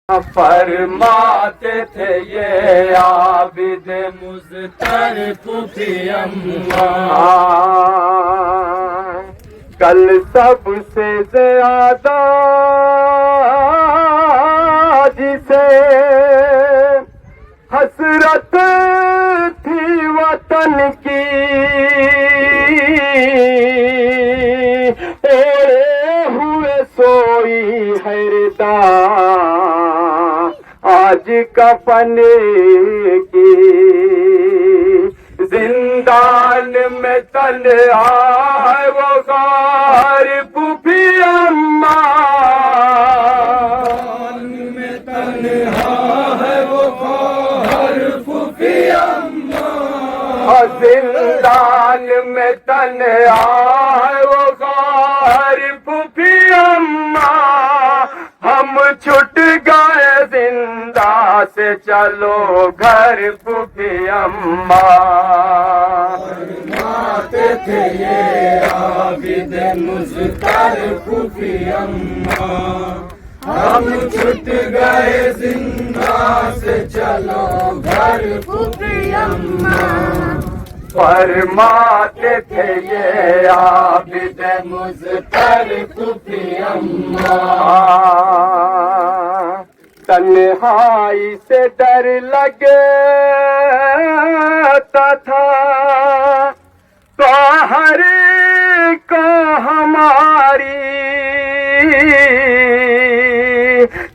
فرماتے تھے یہ عابد مضطر پھوپھی اماں، کل سب سے زیادہ جسے حسرت تھی وطن کی، اوڑے ہوئے سوئی ہے ردا آج کفن کی، زندان میں تنہا ہے وہ غار پھوپھی اماں، زندان میں تنہا ہے وہ غار پھوپھی اماں، زندان میں تنہا ہے وہ غار پھوپھی اماں، ہم چھٹ گئے زندہ سے چلو گھر پھوپھی اماں، فرماتے تھے یہ عابد مضطر پھوپھی اماں، ہم چھٹ گئے زندہ سے چلو گھر پھوپھی اماں، فرماتے تھے یہ عابد مضطر پھوپھی اماں، تنہائی سے ڈر لگتا تھا تو ہر کو ہماری،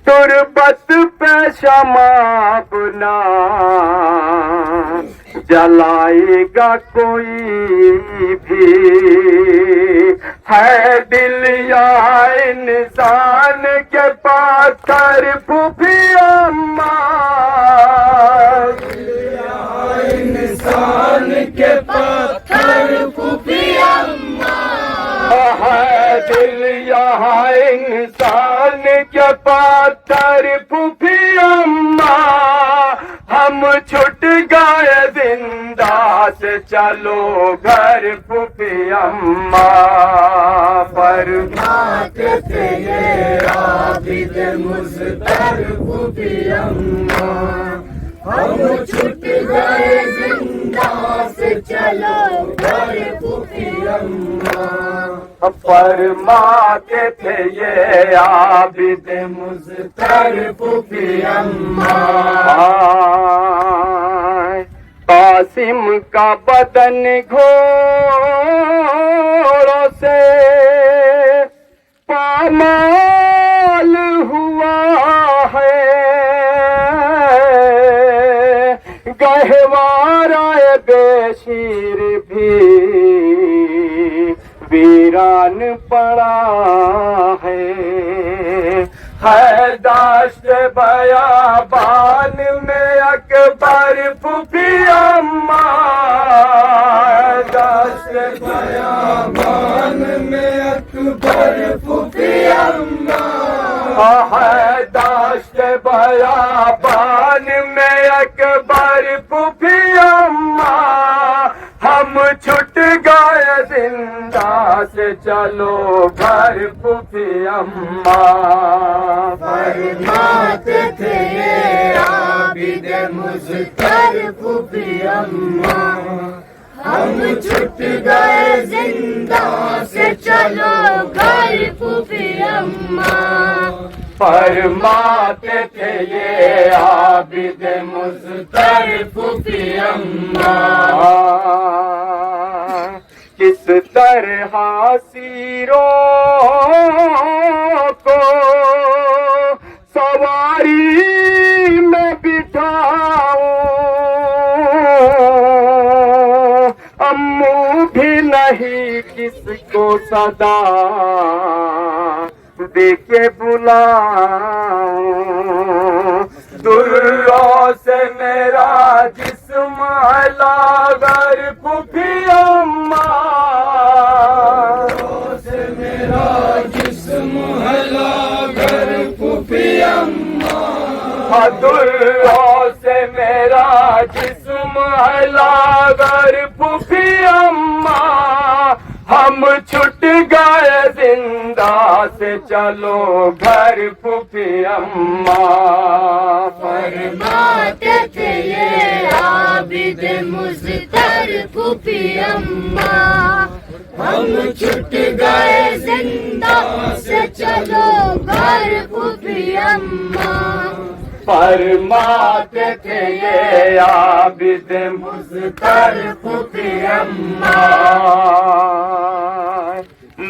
تربت پہ شمع بنا جلائے گا کوئی بھی، ہے دل یا انسان کے پاتھر پھوپھی اماں، انسان کے پاتھر پھوپھی اماں، ہے دل یا انسان کے پاتھر پھوپھی اماں، ہم چھٹ گئے زندہ سے چلو گھر پھوپھی اماں، فرماتے تھے یہ عابد مضطر پھوپھی اماں، ہم چھٹ گئے زندہ سے چلو گھر پھوپھی اماں، فرماتے تھے یہ عابد مضطر پھوپھی اماں، قاسم کا بدن گھوڑوں سے پامال ہوا ہے، گہوارہ بے شیر بھی ویران پڑا ہے، داشت بیابان میں اکبر پھوپھی اماں، داشت بیابان میں اکبر پھوپھی اماں، داشت بیابان میں اکبر پھوپھی اماں، ہم چھٹ گئے زندہ سے چلو گھر پھوپھی اماں، فرماتے تھے یہ عابد مضطر پھوپھی اماں، ہم چھٹ گئے زندہ سے چلو گھر پھوپھی اماں، فرماتے تھے یہ عابد مضطر پھوپھی اماں، کس طرح سیروں کو سواری میں بٹھاؤں، امو بھی نہیں کس کو صدا دے کے بلاؤں، دروں سے میرا جسم لاغر پھوپھی اماں، دروں سے میرا جسم لاغر پھوپھی اماں، دروں سے میرا جسم لاغر پھوپھی اماں، ہم چھٹ گئے زندہ سے چلو گھر پھوپھی اماں، فرماتے تھے یہ عابد مضطر پھوپھی اماں، ہم چھٹ گئے زندہ سے چلو گھر پھوپھی اماں، فرماتے تھے یہ عابد مضطر پھوپھی اماں،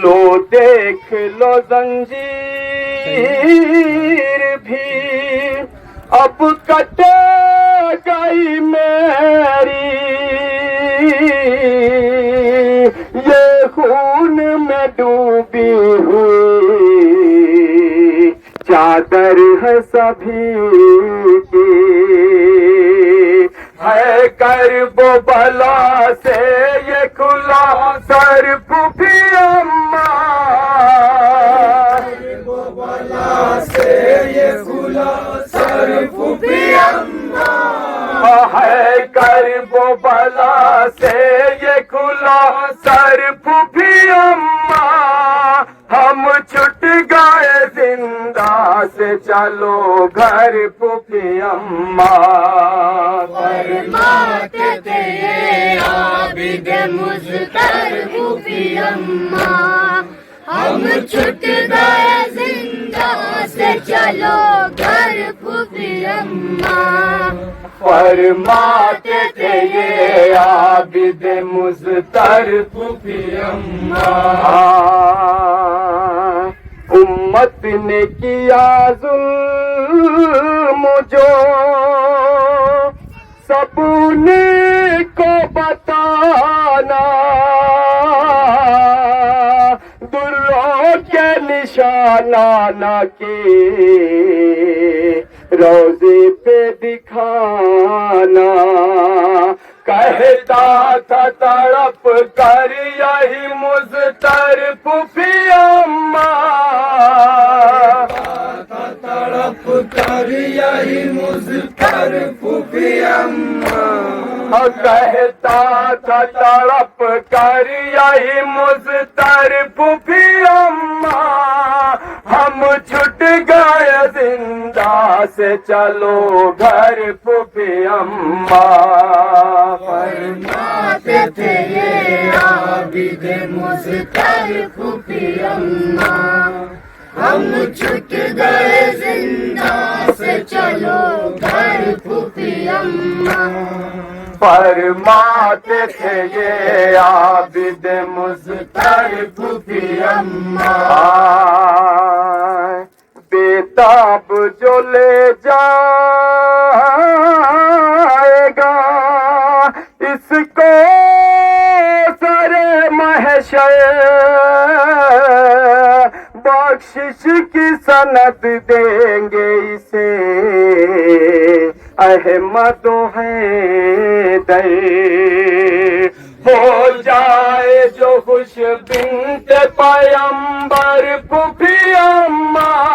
لو دیکھ لو زنجیر بھی اب کٹے گئی میری، یہ خون میں ڈوبی ہوئی چادر ہے سبھی کی، ہے کرب و بلا سے یہ کھلا سر پھوپھی اماں، کرب و بلا سے یہ کھلا سر پھوپھی اماں، ہے کرب و بلا سے یہ کھلا سر پھوپھی اماں، ہم چھٹ گئے زندہ سے چلو گھر پھوپھی اماں، فرماتے تھے یہ عابد مضطر پھوپھی اماں، ہم چھٹ گئے زندہ سے چلو گھر پھوپھی اماں، فرماتے تھے یہ عابد مضطر پھوپھی اماں، امت نے کیا ظلم جو سب نے کو بتانا، دروں کے نشانہ کے روزے پہ دکھانا، کہتا تھا تڑپ کر یہی مضطر پھوپھی اماں، تڑپ کر یہی مضطر پھوپھی اماں، کہتا تھا تڑپ کر یہی مضطر پھوپھی اماں، ہم چھٹ گئے زندہ سے چلو گھر پھوپھی اماں، فرماتے تھے یہ عابد مضطر پھوپھی اماں، ہم چھٹ گئے زندہ سے چلو گھر پھوپھی اماں، فرماتے تھے یہ عابد مضطر پھوپھی اماں، بیتاب جو لے جائے گا اس کو سر محشر، بخشش کی سند دیں گے اسے احمد و حیدر، ہو جائے جو خوش بنت پیمبر پھوپھی اماں،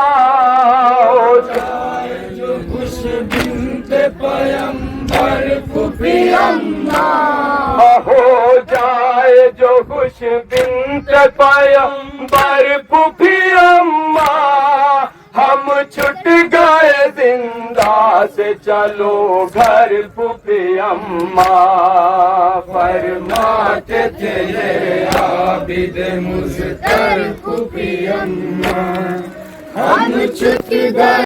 ہو جائے جو خوش بنت پیمبر پھوپھی اماں، ہو جائے جو خوش بنت پیمبر پھوپھی اماں، ہم چھٹ گئے زندہ سے چلو گھر پھوپھی اماں، فرماتے تھے یہ عابد مضطر پھوپھی اماں، ہم چھٹ گئے